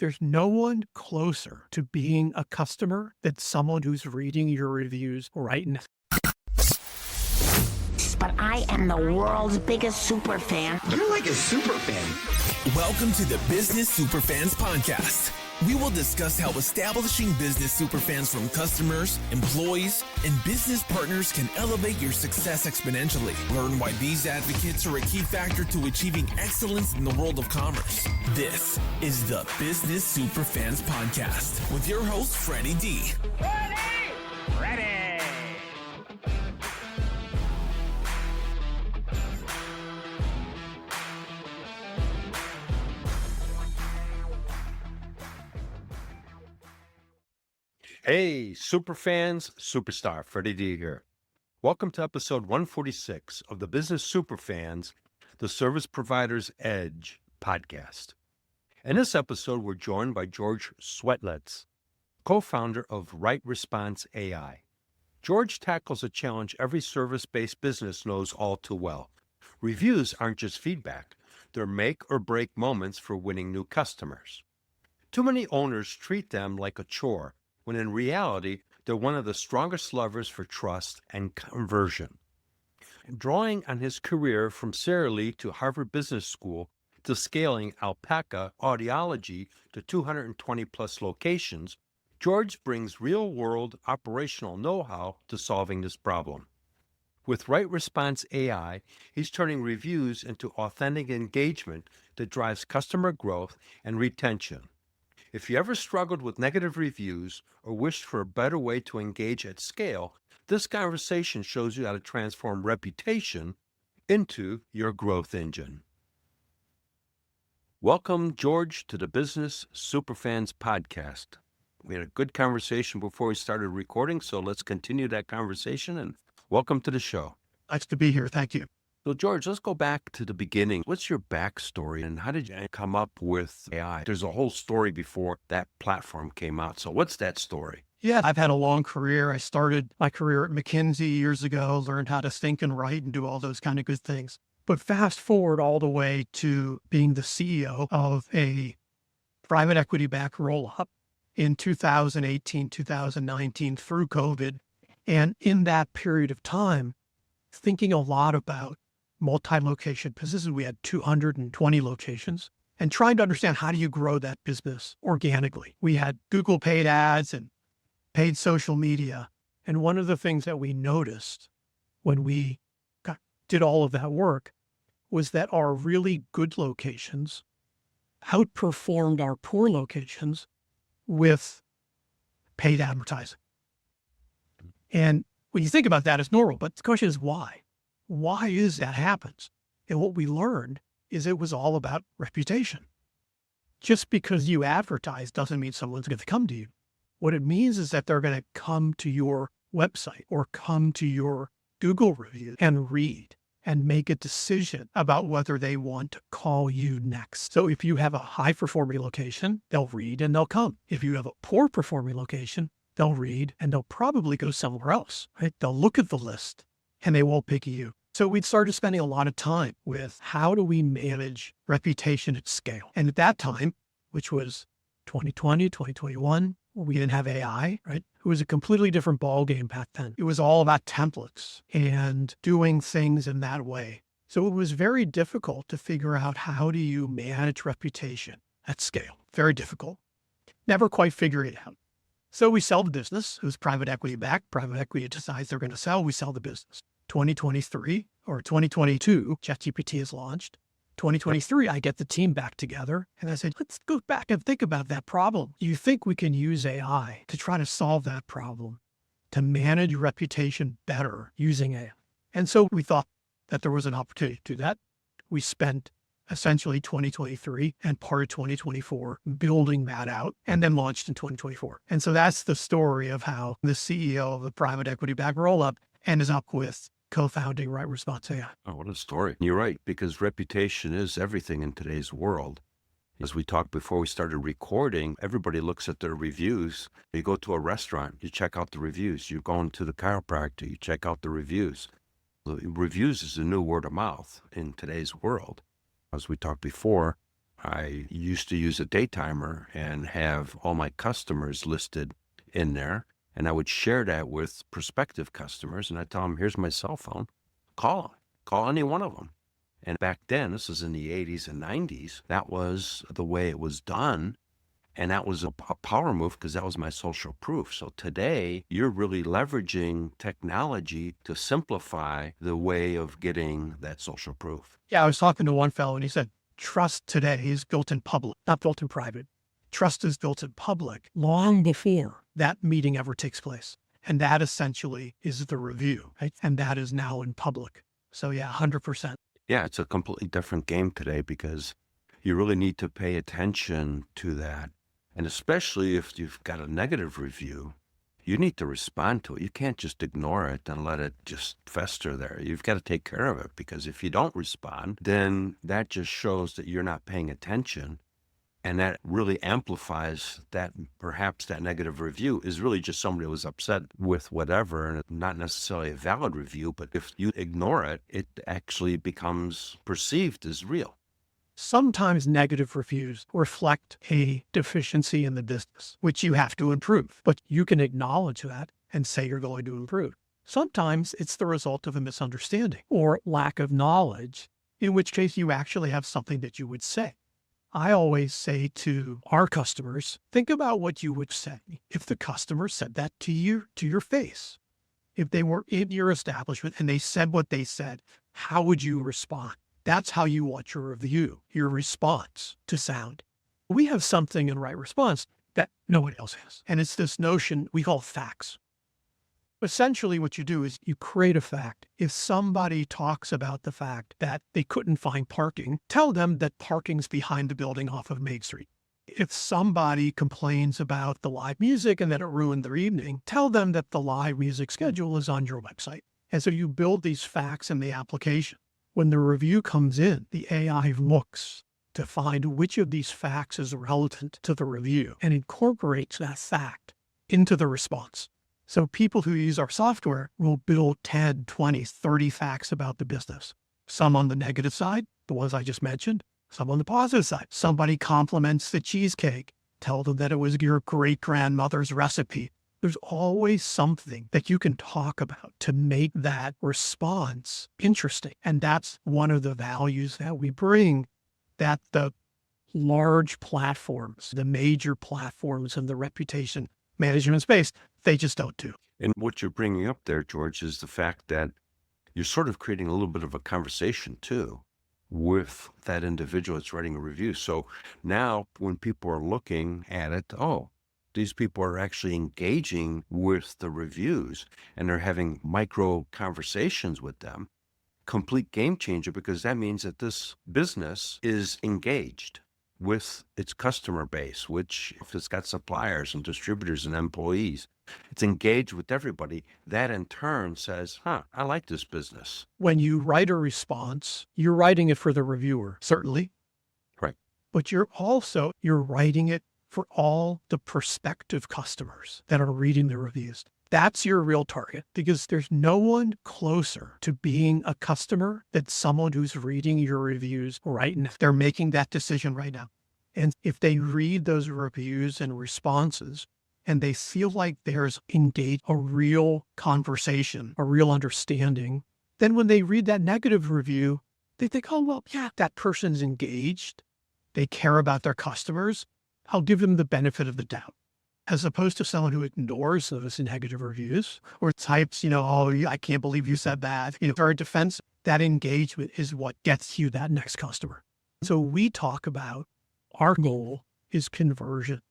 There's no one closer to being a customer than someone who's reading your reviews right now. But I am the world's biggest super fan. You're like a super fan. Welcome to the Business Superfans podcast. We will discuss how establishing business superfans from customers, employees, and business partners can elevate your success exponentially. Learn why these advocates are a key factor to achieving excellence in the world of commerce. This is the Business Superfans podcast with your host, Freddy D. Freddy! Hey, Superfans, Superstar, Freddy D here. Welcome to episode 146 of the Business Superfans, the Service Provider's Edge podcast. In this episode, we're joined by George Swetlitz, co-founder of Right Response AI. George tackles a challenge every service-based business knows all too well. Reviews aren't just feedback. They're make or break moments for winning new customers. Too many owners treat them like a chore, when in reality, they're one of the strongest levers for trust and conversion. Drawing on his career from Sara Lee to Harvard Business School to scaling Alpaca Audiology to 220-plus locations, George brings real-world operational know-how to solving this problem. With Right Response AI, he's turning reviews into authentic engagement that drives customer growth and retention. If you ever struggled with negative reviews or wished for a better way to engage at scale, this conversation shows you how to transform reputation into your growth engine. Welcome, George, to the Business Superfans podcast. We had a good conversation before we started recording, so let's continue that conversation, and welcome to the show. Nice to be here. Thank you. So, George, let's go back to the beginning. What's your backstory and how did you come up with AI? There's a whole story before that platform came out. So what's that story? Yeah, I've had a long career. I started my career at McKinsey years ago, learned how to think and write and do all those kind of good things. But fast forward all the way to being the CEO of a private equity-backed roll-up in 2018, 2019 through COVID. And in that period of time, thinking a lot about multi-location businesses. We had 220 locations and trying to understand how do you grow that business organically. We had Google paid ads and paid social media. And one of the things that we noticed when we did all of that work was that our really good locations outperformed our poor locations with paid advertising. And when you think about that, it's normal, but the question is why? Why is that happens? And what we learned is it was all about reputation. Just because you advertise doesn't mean someone's going to come to you. What it means is that they're going to come to your website or come to your Google review and read and make a decision about whether they want to call you next. So if you have a high performing location, they'll read and they'll come. If you have a poor performing location, they'll read and they'll probably go somewhere else, right? They'll look at the list and they won't pick you. So we'd started spending a lot of time with how do we manage reputation at scale? And at that time, which was 2020, 2021, we didn't have AI, right? It was a completely different ballgame back then. It was all about templates and doing things in that way. So it was very difficult to figure out how do you manage reputation at scale? Very difficult. Never quite figured it out. So we sell the business. It was private equity backed. Private equity decides they're going to sell. We sell the business. 2023 or 2022, ChatGPT is launched. 2023, I get the team back together and I said, let's go back and think about that problem. Do you think we can use AI to try to solve that problem, to manage reputation better using AI? And so we thought that there was an opportunity to do that. We spent essentially 2023 and part of 2024 building that out and then launched in 2024. And so that's the story of how the CEO of the private equity backed roll-up ended up with co-founding Right Response AI. Oh, what a story. You're right, because reputation is everything in today's world. As we talked before we started recording, everybody looks at their reviews. You go to a restaurant, you check out the reviews. You're going to the chiropractor, you check out the reviews. Reviews is the new word of mouth in today's world. As we talked before, I used to use a daytimer and have all my customers listed in there. And I would share that with prospective customers. And I tell them, here's my cell phone. Call them. Call any one of them. And back then, this was in the 80s and 90s, that was the way it was done. And that was a power move because that was my social proof. So today, you're really leveraging technology to simplify the way of getting that social proof. Yeah, I was talking to one fellow and he said, trust today is built in public, not built in private. Trust is built in public long before that meeting ever takes place. And that essentially is the review, right? And that is now in public. So yeah, 100%. Yeah, it's a completely different game today because you really need to pay attention to that. And especially if you've got a negative review, you need to respond to it. You can't just ignore it and let it just fester there. You've got to take care of it because if you don't respond, then that just shows that you're not paying attention. And that really amplifies that perhaps that negative review is really just somebody who was upset with whatever and not necessarily a valid review. But if you ignore it, it actually becomes perceived as real. Sometimes negative reviews reflect a deficiency in the business, which you have to improve, but you can acknowledge that and say you're going to improve. Sometimes it's the result of a misunderstanding or lack of knowledge, in which case you actually have something that you would say. I always say to our customers, think about what you would say if the customer said that to you, to your face. If they were in your establishment and they said what they said, how would you respond? That's how you want your review, your response to sound. We have something in Right Response that nobody else has. And it's this notion we call facts. Essentially, what you do is you create a fact. If somebody talks about the fact that they couldn't find parking, tell them that parking's behind the building off of Main Street. If somebody complains about the live music and that it ruined their evening, tell them that the live music schedule is on your website. And so you build these facts in the application. When the review comes in, the AI looks to find which of these facts is relevant to the review and incorporates that fact into the response. So people who use our software will build 10, 20, 30 facts about the business. Some on the negative side, the ones I just mentioned, some on the positive side. Somebody compliments the cheesecake, tell them that it was your great-grandmother's recipe. There's always something that you can talk about to make that response interesting. And that's one of the values that we bring that the large platforms, the major platforms in the reputation management space, they just don't do. And what you're bringing up there, George, is the fact that you're sort of creating a little bit of a conversation too with that individual that's writing a review. So now when people are looking at it, oh, these people are actually engaging with the reviews and they're having micro conversations with them. Complete game changer, because that means that this business is engaged with its customer base, which if it's got suppliers and distributors and employees, it's engaged with everybody. That in turn says, I like this business. When you write a response, you're writing it for the reviewer, certainly. Right. But you're writing it for all the prospective customers that are reading the reviews. That's your real target because there's no one closer to being a customer than someone who's reading your reviews right now. They're making that decision right now. And if they read those reviews and responses and they feel like there's engaged a real conversation, a real understanding, then when they read that negative review, they think, oh, well, yeah, that person's engaged. They care about their customers. I'll give them the benefit of the doubt, as opposed to someone who ignores those negative reviews or types, oh, I can't believe you said that. Very defensive. That engagement is what gets you that next customer. So we talk about our goal is conversion.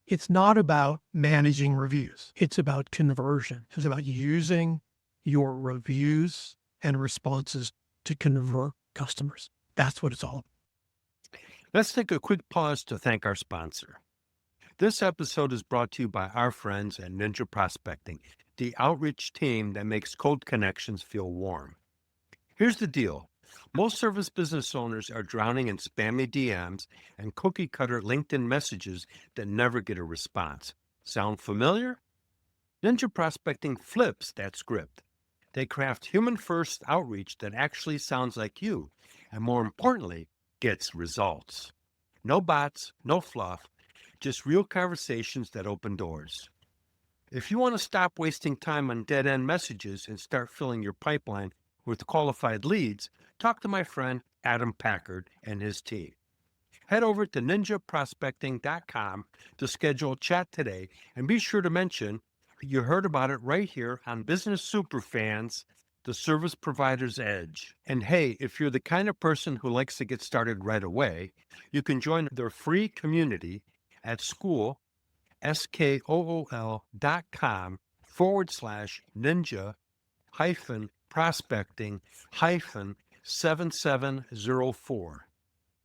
It's not about managing reviews. It's about conversion. It's about using your reviews and responses to convert customers. That's what it's all about. Let's take a quick pause to thank our sponsor. This episode is brought to you by our friends at Ninja Prospecting, the outreach team that makes cold connections feel warm. Here's the deal. Most service business owners are drowning in spammy DMs and cookie-cutter LinkedIn messages that never get a response. Sound familiar? Ninja Prospecting flips that script. They craft human-first outreach that actually sounds like you, and more importantly, gets results. No bots, no fluff, just real conversations that open doors. If you want to stop wasting time on dead-end messages and start filling your pipeline with qualified leads, talk to my friend Adam Packard and his team. Head over to ninjaprospecting.com to schedule a chat today, and be sure to mention you heard about it right here on Business Superfans, the Service Provider's Edge. And hey, if you're the kind of person who likes to get started right away, you can join their free community at school.ninja-prospecting-7704.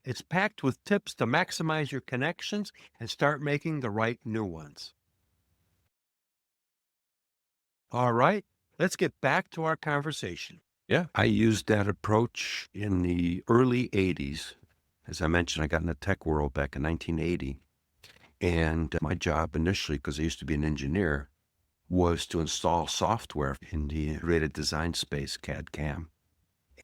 It's packed with tips to maximize your connections and start making the right new ones. All right, let's get back to our conversation. Yeah, I used that approach in the early 80s. As I mentioned, I got in the tech world back in 1980. And my job initially, because I used to be an engineer, was to install software in the integrated design space, CAD/CAM.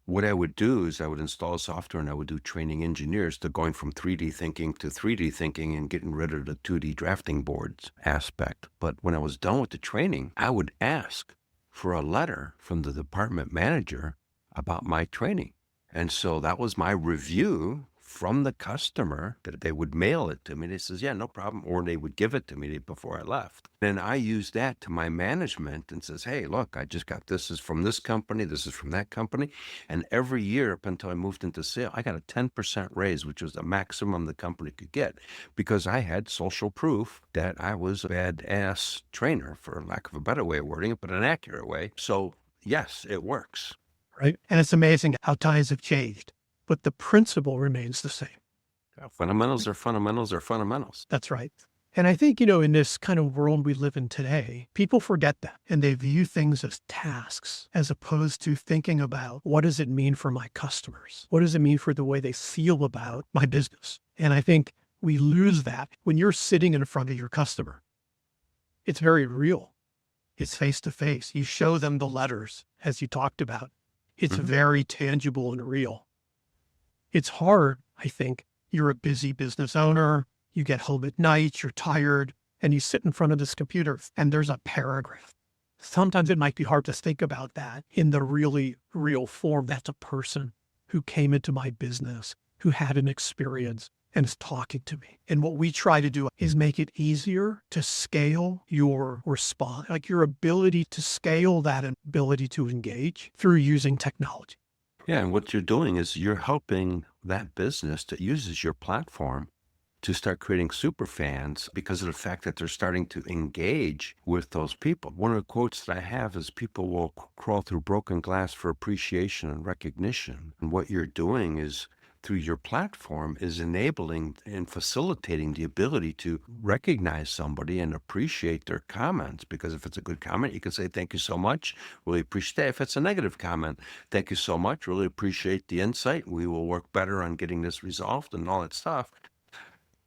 What I would do is I would install software and I would do training engineers to going from 3D thinking to 3D thinking and getting rid of the 2D drafting boards aspect. But when I was done with the training, I would ask for a letter from the department manager about my training. And so that was my review from the customer, that they would mail it to me. They says, yeah, no problem. Or they would give it to me before I left. Then I used that to my management and says, hey, look, I just got this is from this company. This is from that company. And every year up until I moved into sale, I got a 10% raise, which was the maximum the company could get, because I had social proof that I was a badass trainer, for lack of a better way of wording it, but an accurate way. So yes, it works. Right. And it's amazing how times have changed, but the principle remains the same. Fundamentals are fundamentals are fundamentals. That's right. And I think, in this kind of world we live in today, people forget that, and they view things as tasks as opposed to thinking about, what does it mean for my customers? What does it mean for the way they feel about my business? And I think we lose that when you're sitting in front of your customer. It's very real. It's face to face. You show them the letters, as you talked about. It's very tangible and real. It's hard, I think. You're a busy business owner. You get home at night, you're tired, and you sit in front of this computer and there's a paragraph. Sometimes it might be hard to think about that in the really real form. That's a person who came into my business, who had an experience and is talking to me. And what we try to do is make it easier to scale your response, like your ability to scale that ability to engage through using technology. Yeah, and what you're doing is you're helping that business that uses your platform to start creating super fans because of the fact that they're starting to engage with those people. One of the quotes that I have is, people will crawl through broken glass for appreciation and recognition. And what you're doing is, through your platform, is enabling and facilitating the ability to recognize somebody and appreciate their comments. Because if it's a good comment, you can say, thank you so much, really appreciate it. If it's a negative comment, thank you so much, really appreciate the insight. We will work better on getting this resolved and all that stuff.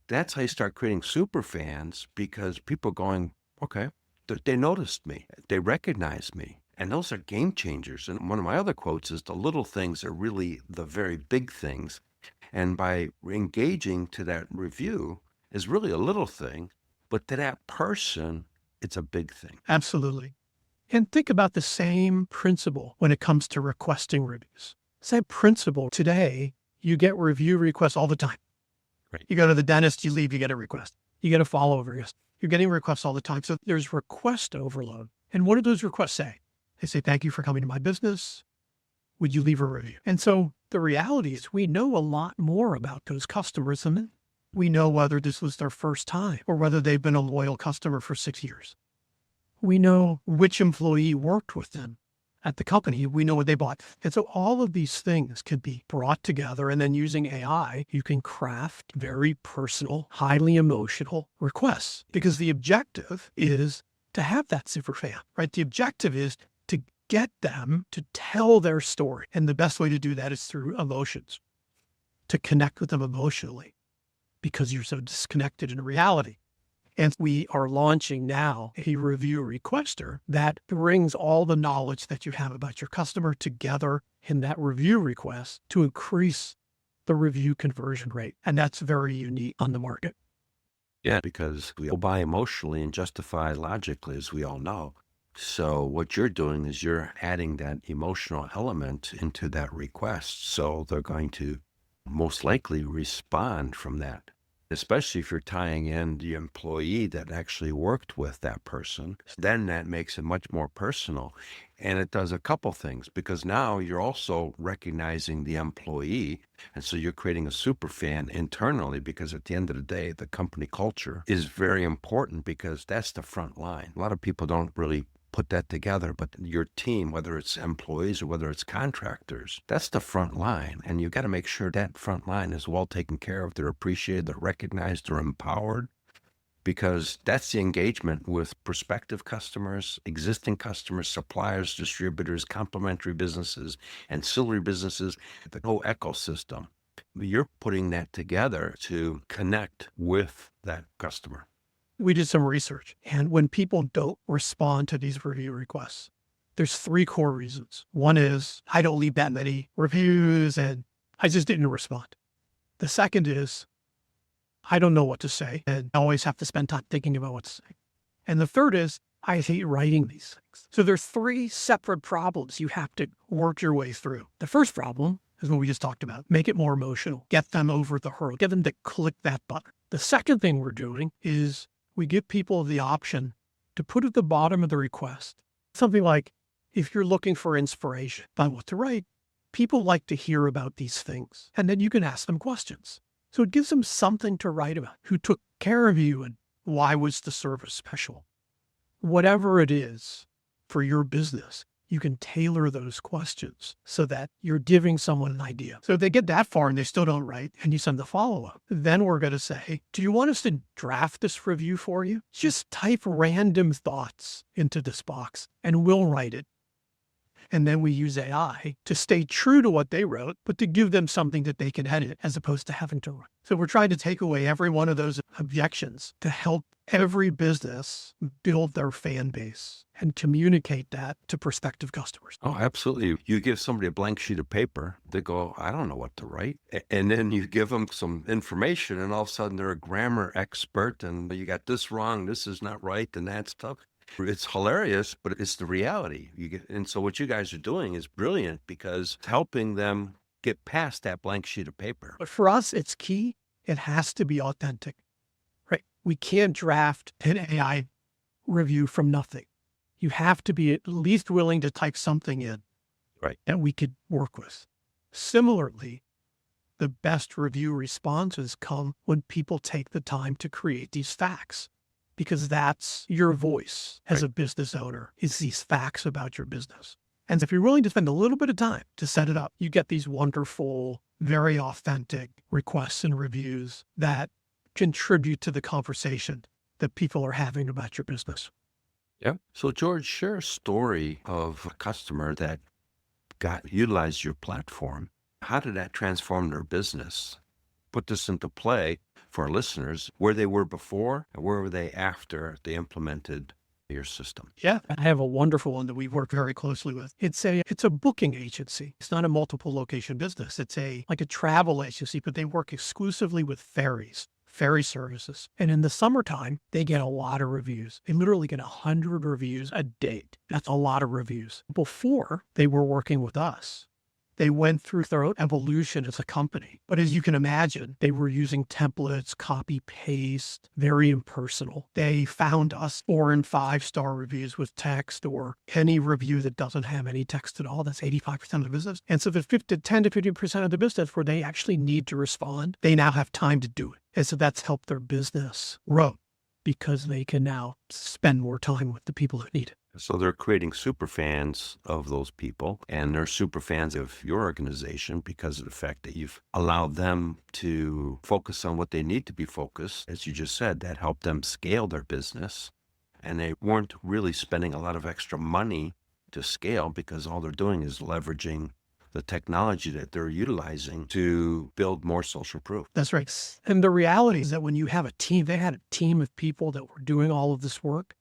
That's how you start creating super fans, because people going, okay, they noticed me, they recognized me. And those are game changers. And one of my other quotes is, the little things are really the very big things. And by engaging to that review is really a little thing, but to that person, it's a big thing. Absolutely. And think about the same principle when it comes to requesting reviews. Same principle. Today, you get review requests all the time. Right. You go to the dentist, you leave, you get a request. You get a follow-up request. You're getting requests all the time. So there's request overload. And what do those requests say? They say, thank you for coming to my business. Would you leave a review? And so the reality is, we know a lot more about those customers than them. We know whether this was their first time or whether they've been a loyal customer for 6 years. We know which employee worked with them at the company. We know what they bought. And so all of these things can be brought together, and then using AI, you can craft very personal, highly emotional requests, because the objective is to have that super fan, right? The objective is to get them to tell their story. And the best way to do that is through emotions, to connect with them emotionally, because you're so disconnected in reality. And we are launching now a review requester that brings all the knowledge that you have about your customer together in that review request to increase the review conversion rate. And that's very unique on the market. Yeah, because we all buy emotionally and justify logically, as we all know. So what you're doing is you're adding that emotional element into that request. So they're going to most likely respond from that, especially if you're tying in the employee that actually worked with that person. Then that makes it much more personal. And it does a couple things, because now you're also recognizing the employee. And so you're creating a super fan internally, because at the end of the day, the company culture is very important, because that's the front line. A lot of people don't really put that together, but your team, whether it's employees or whether it's contractors, that's the front line. And you got to make sure that front line is well taken care of. They're appreciated, they're recognized, they're empowered, because that's the engagement with prospective customers, existing customers, suppliers, distributors, complementary businesses, ancillary businesses, the whole ecosystem. You're putting that together to connect with that customer. We did some research, and when people don't respond to these review requests, there's 3 core reasons. One is, I don't leave that many reviews and I just didn't respond. The second is, I don't know what to say and I always have to spend time thinking about what to say. And the third is, I hate writing these things. So there's 3 separate problems you have to work your way through. The first problem is what we just talked about. Make it more emotional. Get them over the hurdle. Get them to click that button. The second thing we're doing is we give people the option to put at the bottom of the request something like, if you're looking for inspiration about what to write, people like to hear about these things. And then you can ask them questions. So it gives them something to write about. Who took care of you and why was the service special? Whatever it is for your business, you can tailor those questions so that you're giving someone an idea. So if they get that far and they still don't write, and you send the follow-up, then we're going to say, do you want us to draft this review for you? Just type random thoughts into this box and we'll write it. And then we use AI to stay true to what they wrote, but to give them something that they can edit as opposed to having to write. So we're trying to take away every one of those objections to help every business build their fan base and communicate that to prospective customers. Oh, absolutely. You give somebody a blank sheet of paper, they go, I don't know what to write. And then you give them some information and all of a sudden they're a grammar expert and you got this wrong, this is not right, and that stuff. It's hilarious, but it's the reality. And so what you guys are doing is brilliant, because it's helping them get past that blank sheet of paper. But for us, it's key. It has to be authentic, right? We can't draft an AI review from nothing. You have to be at least willing to type something in, right, that we could work with. Similarly, the best review responses come when people take the time to create these facts, because that's your voice as a business owner, is these facts about your business. And if you're willing to spend a little bit of time to set it up, you get these wonderful, very authentic requests and reviews that contribute to the conversation that people are having about your business. Yeah. So George, share a story of a customer that utilized your platform. How did that transform their business? Put this into play for our listeners, where they were before and where were they after they implemented your system. Yeah, I have a wonderful one that we work very closely with. It's a booking agency. It's not a multiple location business. It's like a travel agency, but they work exclusively with ferry services. And in the summertime, they get a lot of reviews. They literally get 100 reviews a day. That's a lot of reviews. Before they were working with us, they went through their evolution as a company. But as you can imagine, they were using templates, copy, paste, very impersonal. They found us 4 and 5-star reviews with text, or any review that doesn't have any text at all. That's 85% of the business. And so the 10 to 15% of the business where they actually need to respond, they now have time to do it. And so that's helped their business grow, because they can now spend more time with the people who need it. So they're creating super fans of those people, and they're super fans of your organization because of the fact that you've allowed them to focus on what they need to be focused. As you just said, that helped them scale their business, and they weren't really spending a lot of extra money to scale, because all they're doing is leveraging the technology that they're utilizing to build more social proof. That's right. And the reality is that when you have a team, they had a team of people that were doing all of this work.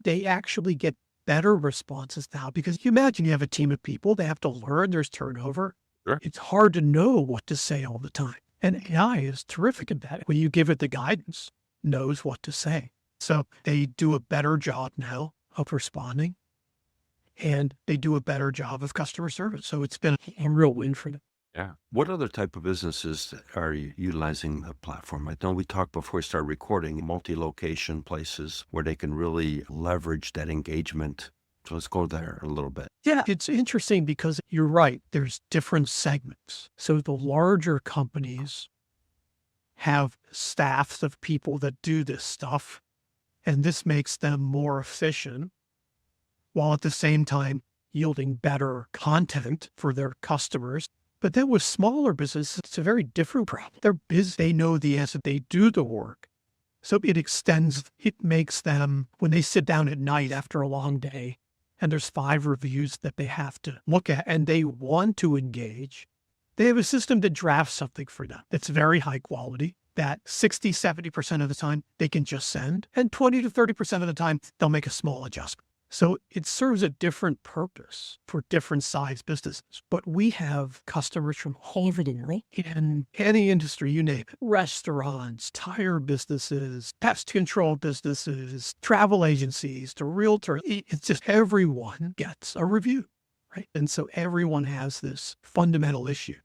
They actually get better responses now, because you imagine you have a team of people, they have to learn, there's turnover. Sure. It's hard to know what to say all the time. And AI is terrific at that. When you give it the guidance, knows what to say. So they do a better job now of responding, and they do a better job of customer service. So it's been a real win for them. Yeah. What other type of businesses are you utilizing the platform? I know we talked before we started recording, multi-location places where they can really leverage that engagement. So let's go there a little bit. Yeah, it's interesting because you're right. There's different segments. So the larger companies have staffs of people that do this stuff, and this makes them more efficient while at the same time yielding better content for their customers. But then with smaller businesses, it's a very different problem. They're busy. They know the answer. They do the work. So it makes them, when they sit down at night after a long day, and there's 5 reviews that they have to look at, and they want to engage, they have a system that drafts something for them that's very high quality, that 60, 70% of the time they can just send, and 20 to 30% of the time they'll make a small adjustment. So it serves a different purpose for different size businesses. But we have customers from Evidently. in any industry, you name it, restaurants, tire businesses, pest control businesses, travel agencies, to realtors. It's just everyone gets a review, right? And so everyone has this fundamental issue.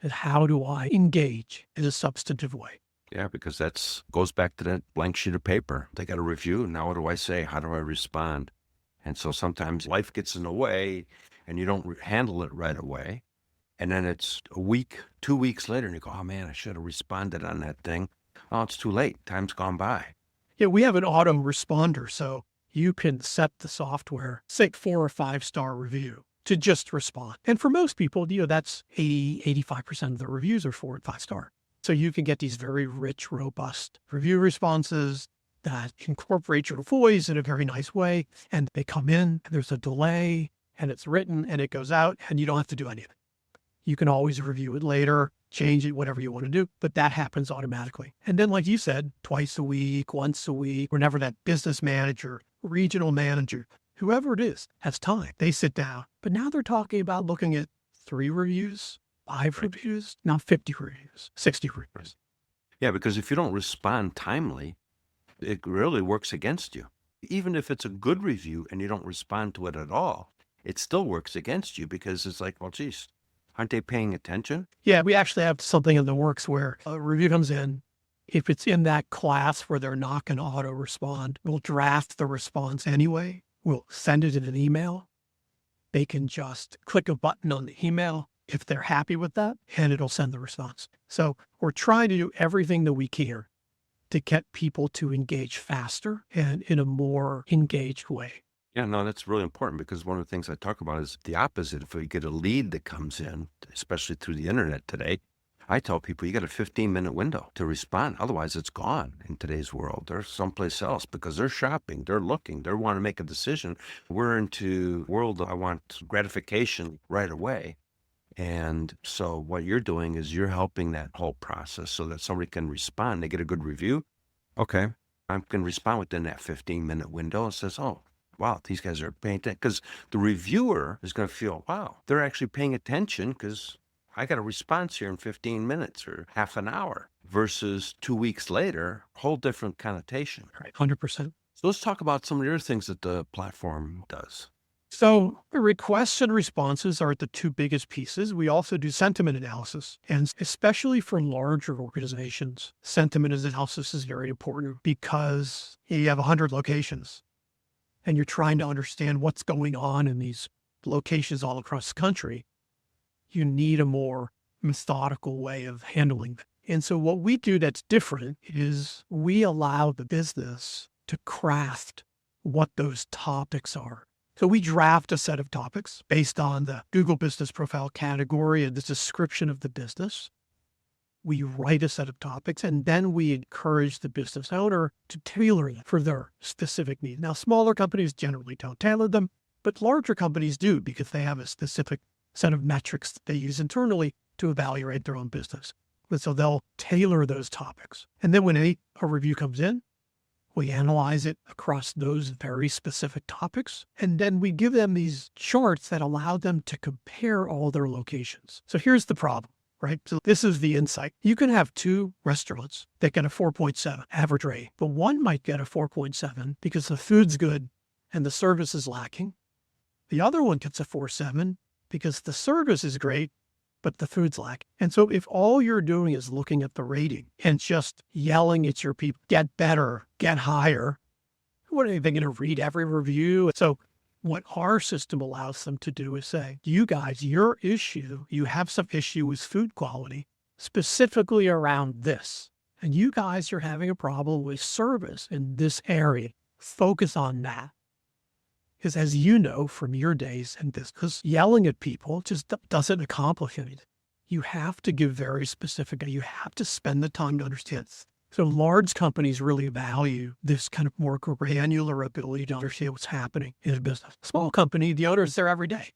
And how do I engage in a substantive way? Yeah, because that's goes back to that blank sheet of paper. They got a review. Now what do I say? How do I respond? And so sometimes life gets in the way and you don't handle it right away. And then it's a week, 2 weeks later, and you go, oh man, I should have responded on that thing. Oh, it's too late. Time's gone by. Yeah, we have an auto responder. So you can set the software, say 4 or 5 star review to just respond. And for most people, that's 85% of the reviews are 4 and 5 star. So you can get these very rich, robust review responses that incorporate your voice in a very nice way. And they come in, and there's a delay, and it's written, and it goes out, and you don't have to do anything. You can always review it later, change it, whatever you want to do, but that happens automatically. And then, like you said, twice a week, once a week, whenever that business manager, regional manager, whoever it is, has time, they sit down. But now they're talking about looking at 3 reviews, 5 reviews, not 50 reviews, 60 reviews. Yeah, because if you don't respond timely, it really works against you. Even if it's a good review and you don't respond to it at all, it still works against you because it's like, well, geez, aren't they paying attention? Yeah, we actually have something in the works where a review comes in. If it's in that class where they're not going to auto respond, we'll draft the response anyway. We'll send it in an email. They can just click a button on the email if they're happy with that, and it'll send the response. So we're trying to do everything that we can to get people to engage faster and in a more engaged way. Yeah, no, that's really important because one of the things I talk about is the opposite. If we get a lead that comes in, especially through the internet today, I tell people you got a 15-minute window to respond. Otherwise, it's gone in today's world. They're someplace else because they're shopping, they're looking, they want to make a decision. We're into a world I want gratification right away. And so what you're doing is you're helping that whole process so that somebody can respond. They get a good review. Okay, I can respond within that 15-minute window and says, oh, wow, these guys are paying attention. Because the reviewer is going to feel, wow, they're actually paying attention because I got a response here in 15 minutes or half an hour versus 2 weeks later, whole different connotation. Right, 100%. So let's talk about some of the other things that the platform does. So requests and responses are the 2 biggest pieces. We also do sentiment analysis, and especially for larger organizations, sentiment analysis is very important because you have 100 locations and you're trying to understand what's going on in these locations all across the country. You need a more methodical way of handling that. And so what we do that's different is we allow the business to craft what those topics are. So we draft a set of topics based on the Google Business Profile category and the description of the business. We write a set of topics, and then we encourage the business owner to tailor it for their specific needs. Now, smaller companies generally don't tailor them, but larger companies do because they have a specific set of metrics that they use internally to evaluate their own business. And so they'll tailor those topics. And then when a review comes in, We analyze it across those very specific topics. And then we give them these charts that allow them to compare all their locations. So here's the problem, right? So this is the insight. You can have two restaurants that get a 4.7 average rate, but one might get a 4.7 because the food's good and the service is lacking. The other one gets a 4.7 because the service is great, but the food's lacking. And so if all you're doing is looking at the rating and just yelling at your people, get better, get higher, what are they going to read every review? So what our system allows them to do is say, you guys, your issue, you have some issue with food quality, specifically around this. And you guys are having a problem with service in this area. Focus on that. Because as you know from your days and this, because yelling at people just doesn't accomplish anything. You have to give very specific, you have to spend the time to understand. So large companies really value this kind of more granular ability to understand what's happening in a business. Small company, the owner's there every day.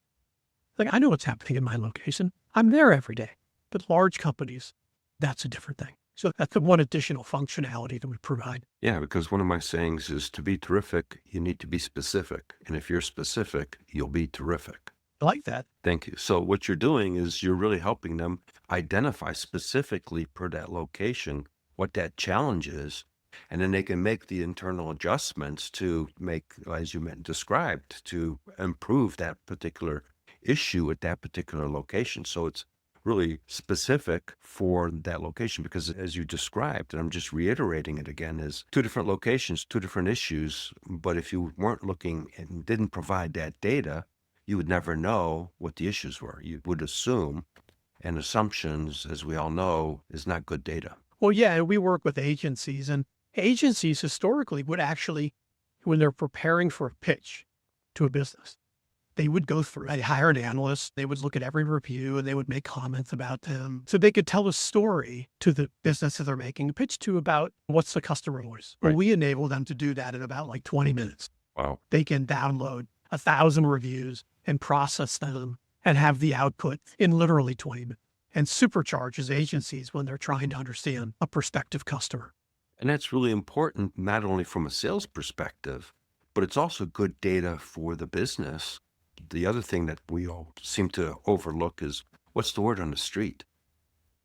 Like, I know what's happening in my location. I'm there every day. But large companies, that's a different thing. So that's the one additional functionality that we provide. Yeah, because one of my sayings is to be terrific, you need to be specific. And if you're specific, you'll be terrific. I like that. Thank you. So what you're doing is you're really helping them identify specifically per that location what that challenge is. And then they can make the internal adjustments to make, as you described, to improve that particular issue at that particular location. So it's really specific for that location because as you described, and I'm just reiterating it again, is two different locations, two different issues. But if you weren't looking and didn't provide that data, you would never know what the issues were. You would assume, and assumptions, as we all know, is not good data. Well, yeah, we work with agencies, and agencies historically would actually, when they're preparing for a pitch to a business, they would go through, they hire an analyst, they would look at every review and they would make comments about them. So they could tell a story to the business that they're making a pitch to about what's the customer voice. Right. Well, we enable them to do that in about like 20 minutes. Wow. They can download 1,000 reviews and process them and have the output in literally 20 minutes and supercharges agencies when they're trying to understand a prospective customer. And that's really important, not only from a sales perspective, but it's also good data for the business. The other thing that we all seem to overlook is what's the word on the street?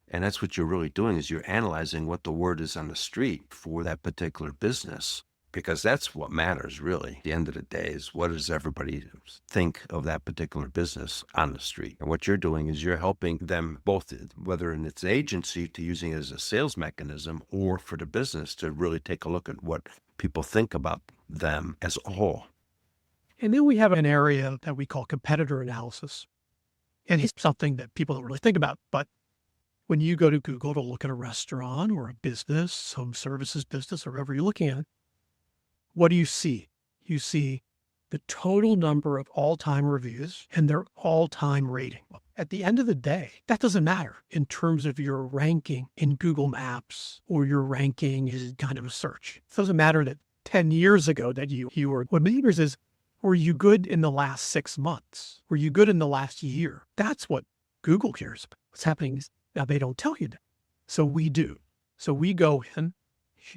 And that's what you're really doing is you're analyzing what the word is on the street for that particular business, because that's what matters really. At the end of the day is what does everybody think of that particular business on the street? And what you're doing is you're helping them both, whether in its agency to using it as a sales mechanism or for the business to really take a look at what people think about them as a whole. And then we have an area that we call competitor analysis. And it's something that people don't really think about. But when you go to Google to look at a restaurant or a business, home services business, or whatever you're looking at, what do you see? You see the total number of all-time reviews and their all-time rating. At the end of the day, that doesn't matter in terms of your ranking in Google Maps or your ranking is kind of a search. It doesn't matter that 10 years ago that you were. What matters is, were you good in the last 6 months? Were you good in the last year? That's what Google cares about. What's happening is now they don't tell you that. So we do. So we go in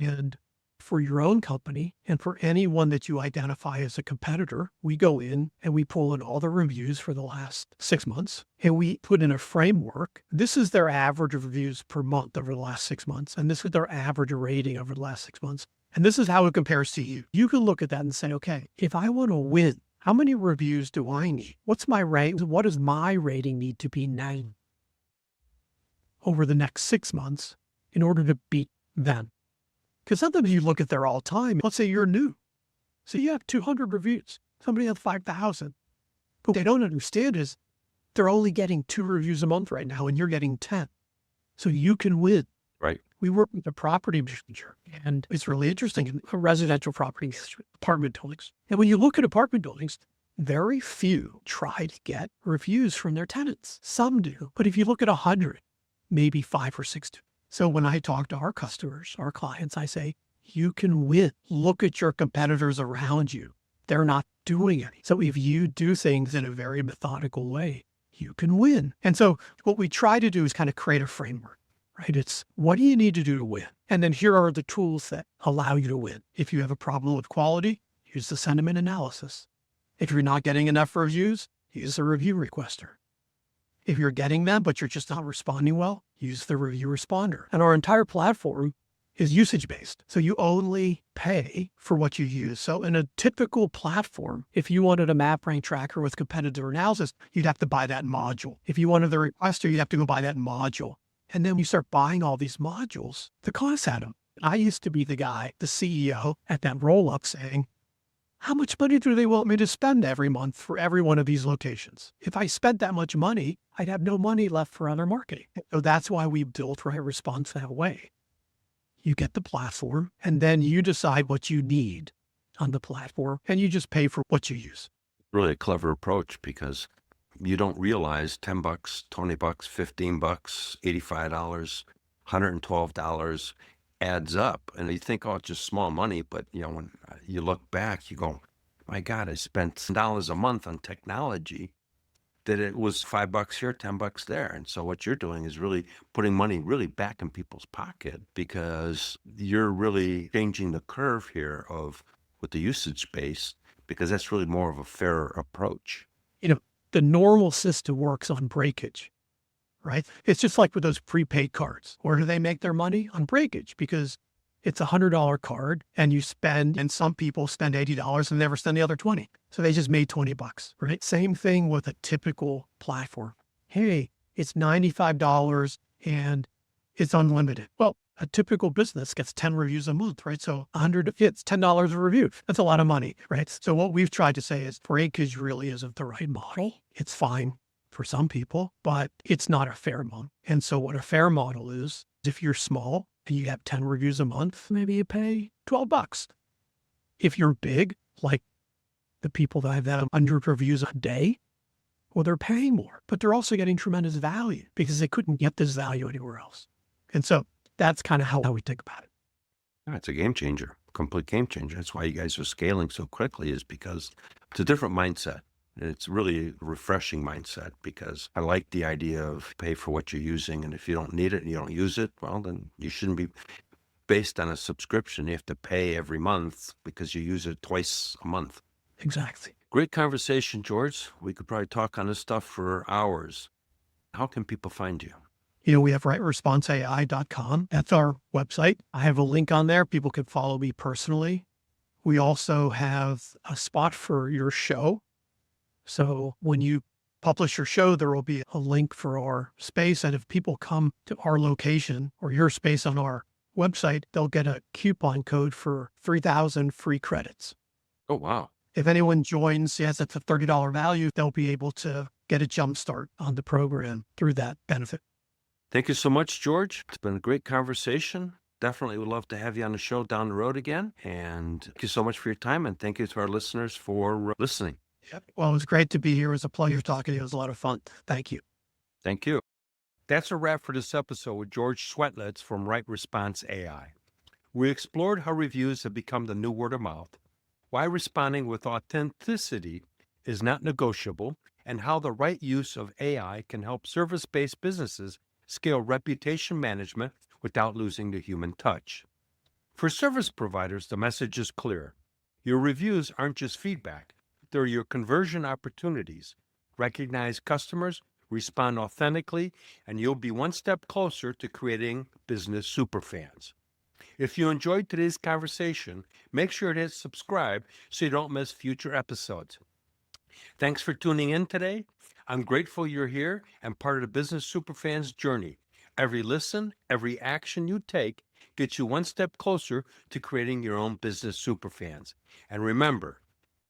and for your own company and for anyone that you identify as a competitor, we go in and we pull in all the reviews for the last 6 months and we put in a framework. This is their average of reviews per month over the last 6 months. And this is their average rating over the last 6 months. And this is how it compares to you. You can look at that and say, okay, if I want to win, how many reviews do I need? What's my rate? What does my rating need to be now over the next 6 months in order to beat them? Because sometimes you look at their all time, let's say you're new. So you have 200 reviews. Somebody has 5,000. But what they don't understand is they're only getting 2 reviews a month right now and you're getting 10. So you can win. Right. We work with a property manager, and it's really interesting in residential property, apartment buildings. And when you look at apartment buildings, very few try to get reviews from their tenants. Some do. But if you look at 100, maybe 5 or 6 do. So when I talk to our customers, our clients, I say, you can win. Look at your competitors around you. They're not doing any. So if you do things in a very methodical way, you can win. And so what we try to do is kind of create a framework. right? It's what do you need to do to win? And then here are the tools that allow you to win. If you have a problem with quality, use the sentiment analysis. If you're not getting enough reviews, use the review requester. If you're getting them, but you're just not responding well, use the review responder. And our entire platform is usage-based. So you only pay for what you use. So in a typical platform, if you wanted a map rank tracker with competitor analysis, you'd have to buy that module. If you wanted the requester, you'd have to go buy that module. And then you start buying all these modules, the costs add up. I used to be the guy, the CEO at that roll-up saying, how much money do they want me to spend every month for every one of these locations? If I spent that much money, I'd have no money left for other marketing. So that's why we built Right Response that way. You get the platform, and then you decide what you need on the platform, and you just pay for what you use. Really a clever approach because you don't realize $10, $20, $15, $85, $112 adds up. And you think, oh, it's just small money. But, when you look back, you go, my God, I spent $10 a month on technology that it was $5 here, $10 there. And so what you're doing is really putting money really back in people's pocket because you're really changing the curve here with the usage base, because that's really more of a fairer approach. The normal system works on breakage, right? It's just like with those prepaid cards. Where do they make their money? On breakage, because it's a $100 card and some people spend $80 and never spend the other 20. So they just made $20, right? Same thing with a typical platform. Hey, it's $95 and it's unlimited. Well, a typical business gets 10 reviews a month, right? So 100, it's $10 a review. That's a lot of money, right? So what we've tried to say is breakage really isn't the right model. It's fine for some people, but it's not a fair model. And so what a fair model is, if you're small and you have 10 reviews a month, maybe you pay $12. If you're big, like the people that have that 100 reviews a day, well, they're paying more, but they're also getting tremendous value because they couldn't get this value anywhere else. And so that's kind of how we think about it. Yeah, it's a game changer, complete game changer. That's why you guys are scaling so quickly, is because it's a different mindset. And it's really a refreshing mindset, because I like the idea of pay for what you're using. And if you don't need it and you don't use it, well, then you shouldn't be based on a subscription. You have to pay every month because you use it twice a month. Exactly. Great conversation, George. We could probably talk on this stuff for hours. How can people find you? We have rightresponseai.com. That's our website. I have a link on there. People can follow me personally. We also have a spot for your show. So when you publish your show, there will be a link for our space. And if people come to our location or your space on our website, they'll get a coupon code for 3,000 free credits. Oh, wow. If anyone joins, yes, it's a $30 value, they'll be able to get a jump start on the program through that benefit. Thank you so much, George. It's been a great conversation. Definitely would love to have you on the show down the road again. And thank you so much for your time. And thank you to our listeners for listening. Yep. Well, it was great to be here. It was a pleasure talking to you. It was a lot of fun. Thank you. Thank you. That's a wrap for this episode with George Swetlitz from Right Response AI. We explored how reviews have become the new word of mouth, why responding with authenticity is not negotiable, and how the right use of AI can help service-based businesses scale reputation management without losing the human touch. For service providers, the message is clear. Your reviews aren't just feedback. They're your conversion opportunities. Recognize customers, respond authentically, and you'll be one step closer to creating business superfans. If you enjoyed today's conversation, make sure to hit subscribe so you don't miss future episodes. Thanks for tuning in today. I'm grateful you're here and part of the Business Superfans journey. Every listen, every action you take gets you one step closer to creating your own business superfans. And remember,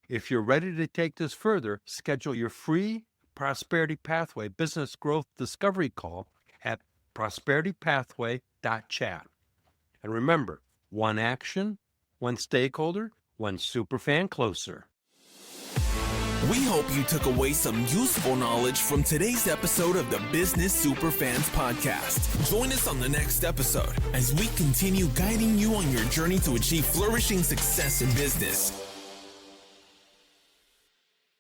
if you're ready to take this further, schedule your free Prosperity Pathway Business Growth Discovery Call at prosperitypathway.chat. And remember, one action, one stakeholder, one superfan closer. We hope you took away some useful knowledge from today's episode of the Business Superfans podcast. Join us on the next episode as we continue guiding you on your journey to achieve flourishing success in business.